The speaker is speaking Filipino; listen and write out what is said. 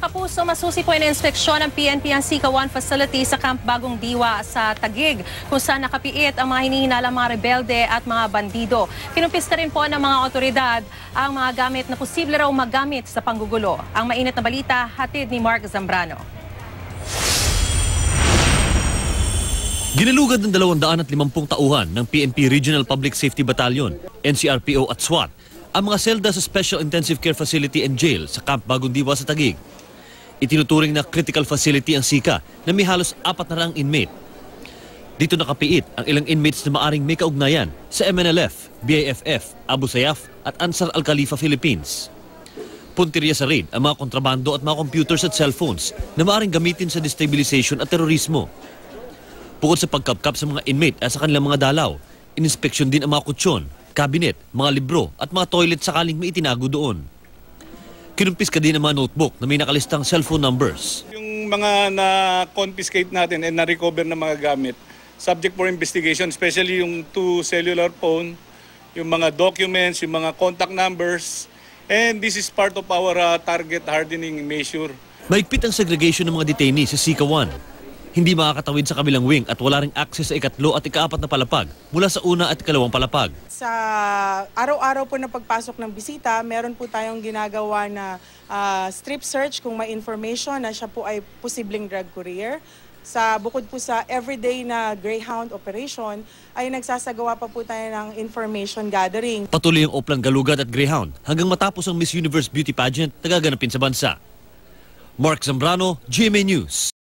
Mga kapuso, masusi po inspeksyon ng PNP ang Sika 1 facility sa Camp Bagong Diwa sa Taguig, kung saan nakapiit ang mga hinihinalang mga rebelde at mga bandido. Kinumpista rin po ng mga otoridad ang mga gamit na posible raw magamit sa panggugulo. Ang mainit na balita, hatid ni Mark Zambrano. Ginalugad ng 250 tauhan ng PNP Regional Public Safety Battalion, NCRPO at SWAT ang mga selda sa Special Intensive Care Facility and Jail sa Camp Bagong Diwa sa Taguig. Itinuturing na critical facility ang Sika na may halos 400 inmate. Dito nakapiit ang ilang inmates na maaring may kaugnayan sa MNLF, BIFF, Abu Sayyaf at Ansar al-Khalifa Philippines. Puntirya sa raid ang mga kontrabando at mga computers at cellphones na maaring gamitin sa destabilization at terorismo. Bukod sa pagkapkap sa mga inmate at sa kanilang mga dalaw, ininspeksyon din ang mga kutsyon, kabinet, mga libro at mga toilet sakaling may itinago doon. Kinumpis ka din ang mga notebook na may nakalistang cellphone numbers. Yung mga na-confiscate natin and na-recover na mga gamit, subject for investigation, especially yung 2 cellular phone, yung mga documents, yung mga contact numbers, and this is part of our target hardening measure. Mahigpit ang segregation ng mga detainees sa Sika 1. Hindi makakatawid sa kabilang wing at wala ring access sa ikatlo at ikaapat na palapag mula sa una at ikalawang palapag. Sa araw-araw po na pagpasok ng bisita, meron po tayong ginagawa na strip search kung may information na siya po ay posibleng drug courier. Bukod po sa everyday na Greyhound operation, ay nagsasagawa pa po tayo ng information gathering. Patuloy ang Oplang Galugad at Greyhound hanggang matapos ang Miss Universe Beauty Pageant na gaganapin sa bansa. Mark Zambrano, GMA News.